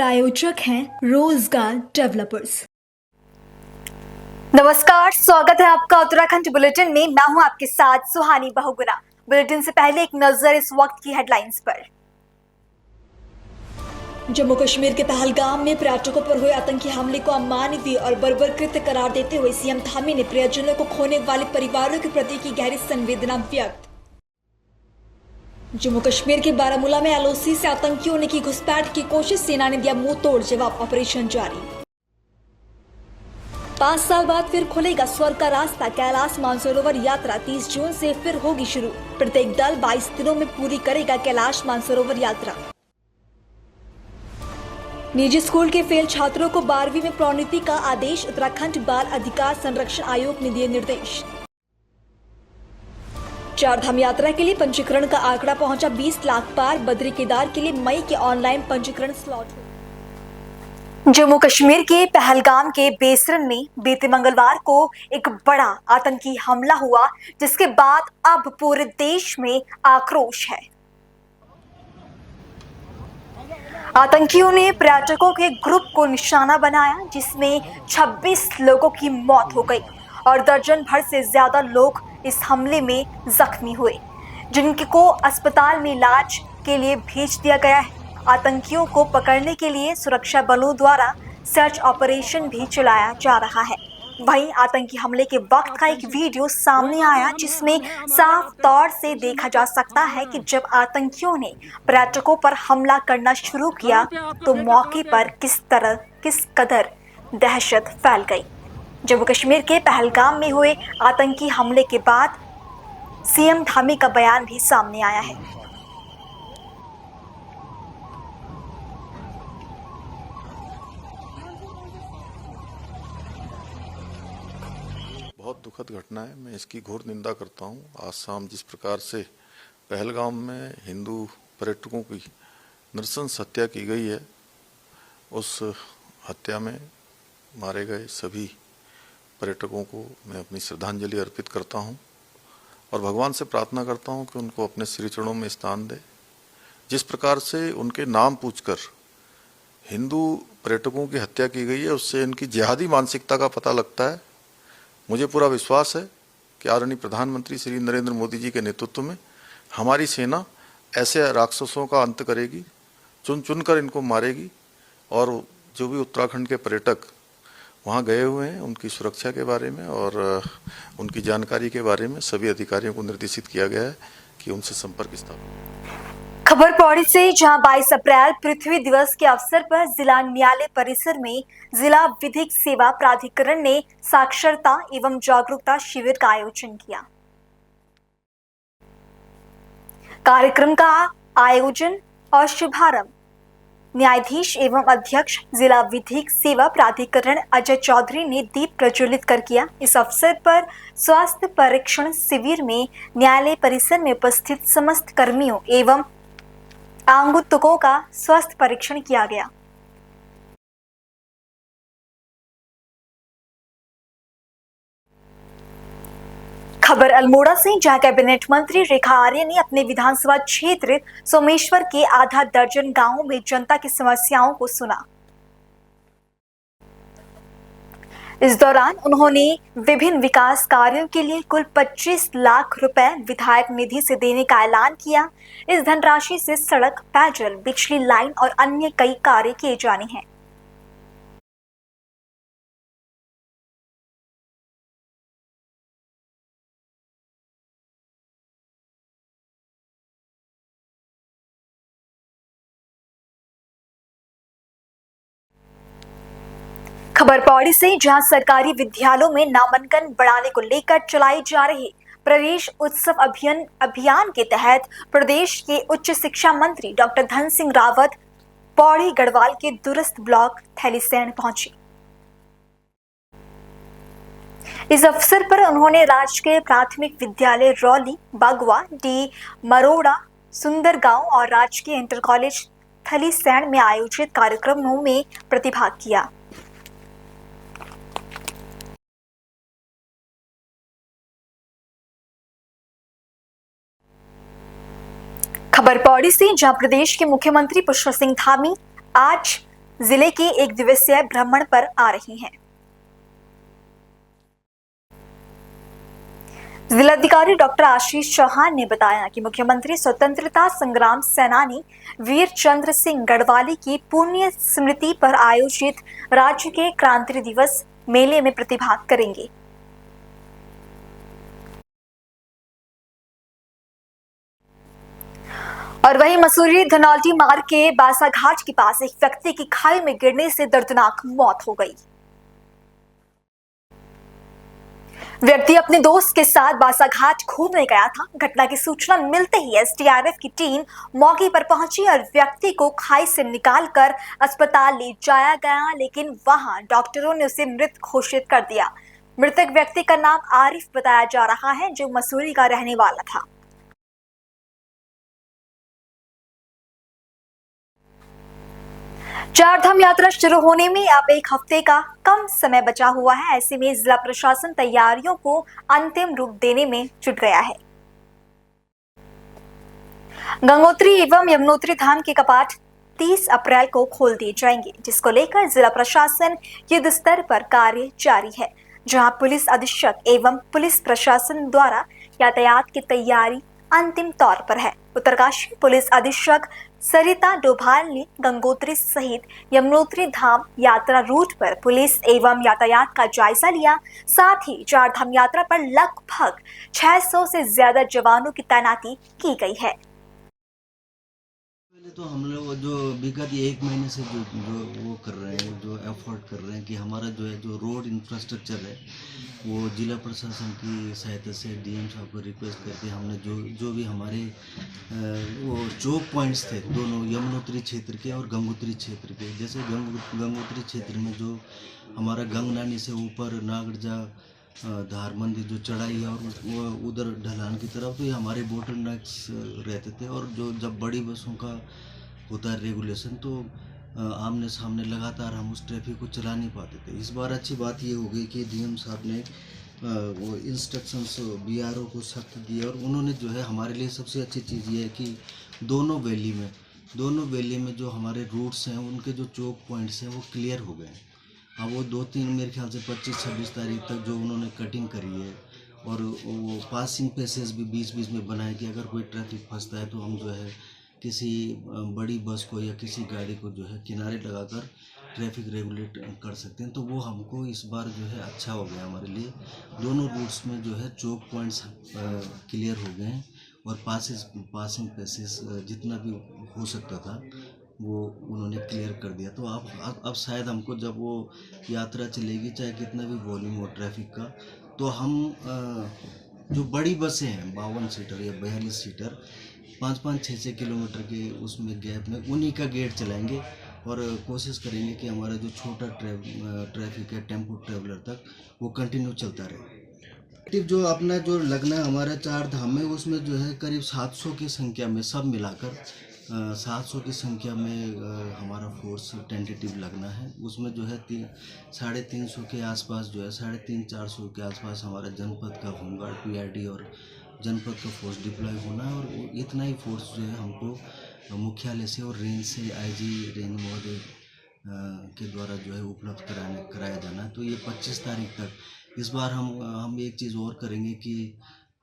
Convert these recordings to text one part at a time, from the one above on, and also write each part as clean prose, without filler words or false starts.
प्रायोजक हैं रोजगार डेवलपर्स। नमस्कार, स्वागत है आपका उत्तराखंड बुलेटिन में। मैं हूं आपके साथ सुहानी बहुगुना। बुलेटिन से पहले एक नजर इस वक्त की हेडलाइंस पर। जम्मू कश्मीर के पहलगाम में पर्यटकों पर हुए आतंकी हमले को अमानवीय और बर्बर कृत्य करार देते हुए सीएम धामी ने प्रियजनों को खोने वाले परिवारों के प्रति की गहरी संवेदना व्यक्त। जम्मू कश्मीर के बारामूला में एलओसी से आतंकियों ने की घुसपैठ की कोशिश, सेना ने दिया मुंह तोड़ जवाब, ऑपरेशन जारी। 5 साल बाद फिर खुलेगा स्वर्ग का रास्ता, कैलाश मानसरोवर यात्रा 30 जून से फिर होगी शुरू। प्रत्येक दल 22 दिनों में पूरी करेगा कैलाश मानसरोवर यात्रा। निजी स्कूल के फेल छात्रों को 12वीं में प्रोन्नति का आदेश, उत्तराखंड बाल अधिकार संरक्षण आयोग ने दिए निर्देश। चारधाम यात्रा के लिए पंजीकरण का आंकड़ा पहुंचा 20 लाख पार, बद्री केदार के लिए मई के ऑनलाइन पंजीकरण स्लॉट। जम्मू कश्मीर के पहलगाम के बेसरन में बीते मंगलवार को एक बड़ा आतंकी हमला हुआ, जिसके बाद अब पूरे देश में आक्रोश है। आतंकियों ने पर्यटकों के ग्रुप को निशाना बनाया, जिसमें 26 लोगों की मौत हो गई और दर्जन भर से ज्यादा लोग इस हमले में जख्मी हुए, जिनको अस्पताल में इलाज के लिए भेज दिया गया है। आतंकियों को पकड़ने के लिए सुरक्षा बलों द्वारा सर्च ऑपरेशन भी चलाया जा रहा है। वहीं आतंकी हमले के वक्त का एक वीडियो सामने आया, जिसमें साफ तौर से देखा जा सकता है कि जब आतंकियों ने पर्यटकों पर हमला करना शुरू किया तो मौके पर किस कदर दहशत फैल गई। जम्मू कश्मीर के पहलगाम में हुए आतंकी हमले के बाद सीएम धामी का बयान भी सामने आया है। बहुत दुखद घटना है, मैं इसकी घोर निंदा करता हूँ। आज शाम जिस प्रकार से पहलगाम में हिंदू पर्यटकों की नृशंस हत्या की गई है, उस हत्या में मारे गए सभी पर्यटकों को मैं अपनी श्रद्धांजलि अर्पित करता हूँ और भगवान से प्रार्थना करता हूँ कि उनको अपने श्री चरणों में स्थान दे। जिस प्रकार से उनके नाम पूछकर हिंदू पर्यटकों की हत्या की गई है, उससे इनकी जिहादी मानसिकता का पता लगता है। मुझे पूरा विश्वास है कि आदरणीय प्रधानमंत्री श्री नरेंद्र मोदी जी के नेतृत्व में हमारी सेना ऐसे राक्षसों का अंत करेगी, चुन चुन कर इनको मारेगी और जो भी उत्तराखंड के पर्यटक वहाँ गए हुए हैं उनकी सुरक्षा के बारे में और उनकी जानकारी के बारे में सभी अधिकारियों को निर्देशित किया गया है कि उनसे संपर्क स्थापित। खबर पौड़ी से, जहां 22 अप्रैल पृथ्वी दिवस के अवसर पर जिला न्यायालय परिसर में जिला विधिक सेवा प्राधिकरण ने साक्षरता एवं जागरूकता शिविर का आयोजन किया। कार्यक्रम का आयोजन और शुभारंभ न्यायाधीश एवं अध्यक्ष जिला विधिक सेवा प्राधिकरण अजय चौधरी ने दीप प्रज्वलित कर किया। इस अवसर पर स्वास्थ्य परीक्षण शिविर में न्यायालय परिसर में उपस्थित समस्त कर्मियों एवं आगंतुकों का स्वास्थ्य परीक्षण किया गया। खबर अल्मोड़ा से, जहां कैबिनेट मंत्री रेखा आर्य ने अपने विधानसभा क्षेत्र सोमेश्वर के आधा दर्जन गांवों में जनता की समस्याओं को सुना। इस दौरान उन्होंने विभिन्न विकास कार्यों के लिए कुल 25 लाख रुपए विधायक निधि से देने का ऐलान किया। इस धनराशि से सड़क, पेयजल, बिजली लाइन और अन्य कई कार्य किए जाने हैं। खबर पौड़ी से, जहां सरकारी विद्यालयों में नामांकन बढ़ाने को लेकर चलाए जा रहे प्रवेश उत्सव अभियान के तहत प्रदेश के उच्च शिक्षा मंत्री डॉक्टर धन सिंह रावत पौड़ी गढ़वाल के दूरस्थ ब्लॉक थैलीसैंण पहुंचे। इस अवसर पर उन्होंने राजकीय प्राथमिक विद्यालय रौली, बागवा, डी मरोड़ा, सुंदरगांव और राजकीय इंटर कॉलेज थलीसैंण में आयोजित कार्यक्रमों में प्रतिभाग किया। खबर पौड़ी से, जहां प्रदेश के मुख्यमंत्री पुष्कर सिंह धामी आज जिले के एक दिवसीय भ्रमण पर आ रही हैं। जिलाधिकारी डॉक्टर आशीष चौहान ने बताया कि मुख्यमंत्री स्वतंत्रता संग्राम सेनानी वीर चंद्र सिंह गढ़वाली की पुण्य स्मृति पर आयोजित राज्य के क्रांति दिवस मेले में प्रतिभाग करेंगे। और वहीं मसूरी धनौल्टी मार्ग के बासाघाट के पास एक व्यक्ति की खाई में गिरने से दर्दनाक मौत हो गई। व्यक्ति अपने दोस्त के साथ बासाघाट घूमने गया था। घटना की सूचना मिलते ही एसडीआरएफ की टीम मौके पर पहुंची और व्यक्ति को खाई से निकालकर अस्पताल ले जाया गया, लेकिन वहां डॉक्टरों ने उसे मृत घोषित कर दिया। मृतक व्यक्ति का नाम आरिफ बताया जा रहा है, जो मसूरी का रहने वाला था। चारधाम यात्रा शुरू होने में अब एक हफ्ते का कम समय बचा हुआ है। ऐसे में जिला प्रशासन तैयारियों को अंतिम रूप देने में जुट गया है। गंगोत्री एवं यमुनोत्री धाम के कपाट 30 अप्रैल को खोल दिए जाएंगे, जिसको लेकर जिला प्रशासन युद्ध स्तर पर कार्य जारी है, जहां पुलिस अधीक्षक एवं पुलिस प्रशासन द्वारा यातायात की तैयारी अंतिम तौर पर है। उत्तरकाशी पुलिस अधीक्षक सरिता डोभाल ने गंगोत्री सहित यमुनोत्री धाम यात्रा रूट पर पुलिस एवं यातायात का जायजा लिया। साथ ही चारधाम यात्रा पर लगभग 600 से ज्यादा जवानों की तैनाती की गई है। पहले तो हम लोग जो विगत 1 महीने से जो वो कर रहे हैं, जो एफर्ट कर रहे हैं कि हमारा जो है जो रोड इंफ्रास्ट्रक्चर है वो जिला प्रशासन की सहायता से डीएम साहब को रिक्वेस्ट करके हमने जो भी हमारे वो चौक पॉइंट्स थे दोनों यमुनोत्री क्षेत्र के और गंगोत्री क्षेत्र के। जैसे गंगोत्री क्षेत्र में जो हमारा गंगनानी से ऊपर नागरजा धारमंदी जो चढ़ाई है और वो उधर ढलान की तरफ, तो ये हमारे बोटल नेक्स रहते थे। और जो जब बड़ी बसों का होता है रेगुलेशन तो आमने सामने लगातार हम उस ट्रैफिक को चला नहीं पाते थे। इस बार अच्छी बात ये हो गई कि डीएम साहब ने वो इंस्ट्रक्शंस बीआरओ को सख्त दिए और उन्होंने जो है हमारे लिए सबसे अच्छी चीज़ ये है कि दोनों वैली में जो हमारे रूट्स हैं उनके जो चौक पॉइंट्स हैं वो क्लियर हो गए। अब वो 2-3 मेरे ख्याल से 25-26 तारीख तक जो उन्होंने कटिंग करी है और वो पासिंग पैसेज भी बीच में बनाए कि अगर कोई ट्रैफिक फंसता है तो हम जो है किसी बड़ी बस को या किसी गाड़ी को जो है किनारे लगाकर ट्रैफिक रेगुलेट कर सकते हैं। तो वो हमको इस बार जो है अच्छा हो गया हमारे लिए। दोनों रूट्स में जो है चौक पॉइंट्स क्लियर हो गए हैं और पासिंग पैसेज जितना भी हो सकता था वो उन्होंने क्लियर कर दिया। तो अब शायद हमको जब वो यात्रा चलेगी चाहे कितना भी वॉल्यूम हो ट्रैफिक का, तो हम जो बड़ी बसें हैं 52 सीटर या 42 सीटर 5-5, 6-6 किलोमीटर के उसमें गैप में उन्हीं का गेट चलाएंगे और कोशिश करेंगे कि हमारा जो छोटा ट्रैफिक है टेम्पो ट्रैवलर तक वो कंटिन्यू चलता रहे। जो अपना जो लगना है हमारा 4 धाम में उसमें जो है करीब 700 की संख्या में सब मिलाकर 700 की संख्या में हमारा फोर्स टेंटेटिव लगना है। उसमें जो है 350 के आसपास जो है 350-400 के आसपास हमारा जनपद का होमगार्ड पीआरडी और जनपद का फोर्स डिप्लॉय होना है। और इतना ही फोर्स जो है हमको मुख्यालय से और रेंज से आईजी रेंज महोदय के द्वारा जो है उपलब्ध कराया जाना है। तो ये 25 तारीख तक इस बार हम एक चीज़ और करेंगे कि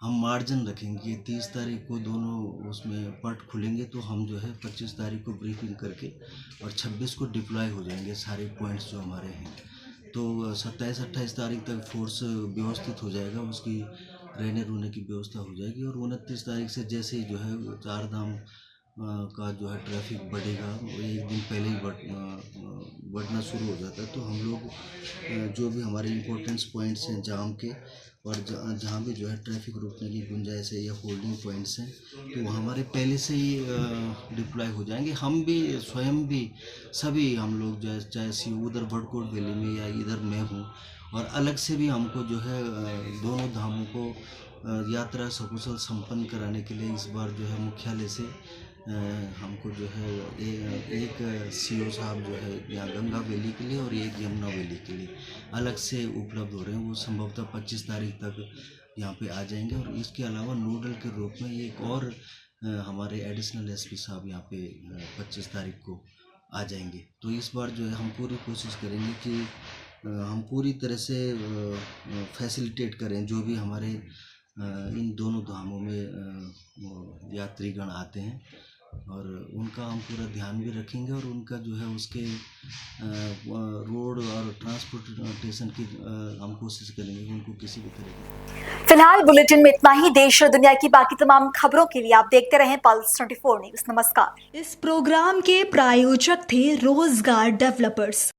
हम मार्जिन रखेंगे। 30 तारीख को दोनों उसमें पट खुलेंगे तो हम जो है 25 तारीख को ब्रीफिंग करके और 26 को डिप्लॉय हो जाएंगे सारे पॉइंट्स जो हमारे हैं। तो 27-28 तारीख तक फोर्स व्यवस्थित हो जाएगा, उसकी रहने रूने की व्यवस्था हो जाएगी। और 29 तारीख से जैसे ही जो है 4 धाम का जो है ट्रैफिक बढ़ेगा, वो एक दिन पहले ही बढ़ना शुरू हो जाता है। तो हम लोग जो भी हमारे इम्पोर्टेंस पॉइंट्स हैं जाम के और जहाँ भी जो है ट्रैफिक रोकने की गुंजाइश है या होल्डिंग पॉइंट्स हैं तो वो हमारे पहले से ही डिप्लॉय हो जाएंगे। हम भी स्वयं भी सभी हम लोग जो है चाहे उधर भटकोट वैली में या इधर मैं हूँ और अलग से भी हमको जो है दोनों धामों को यात्रा सकुशल संपन्न कराने के लिए इस बार जो है मुख्यालय से हमको जो है एक सीओ साहब जो है यहाँ गंगा वैली के लिए और एक यमुना वैली के लिए अलग से उपलब्ध हो रहे हैं। वो संभवतः 25 तारीख तक यहाँ पे आ जाएंगे। और इसके अलावा नोडल के रूप में एक और हमारे एडिशनल एसपी साहब यहाँ पे 25 तारीख को आ जाएंगे। तो इस बार जो है हम पूरी कोशिश करेंगे कि हम पूरी तरह से फैसिलिटेट करें जो भी हमारे इन दोनों धामों में वो यात्रीगण आते हैं, और उनका हम पूरा ध्यान भी रखेंगे और उनका जो है उसके रोड और ट्रांसपोर्टेशन की हम कोशिश करेंगे कि उनको किसी भी तरह की। फिलहाल बुलेटिन में इतना ही। देश और दुनिया की बाकी तमाम खबरों के लिए आप देखते रहें पल्स 24 न्यूज। नमस्कार। इस प्रोग्राम के प्रायोजक थे रोजगार डेवलपर्स।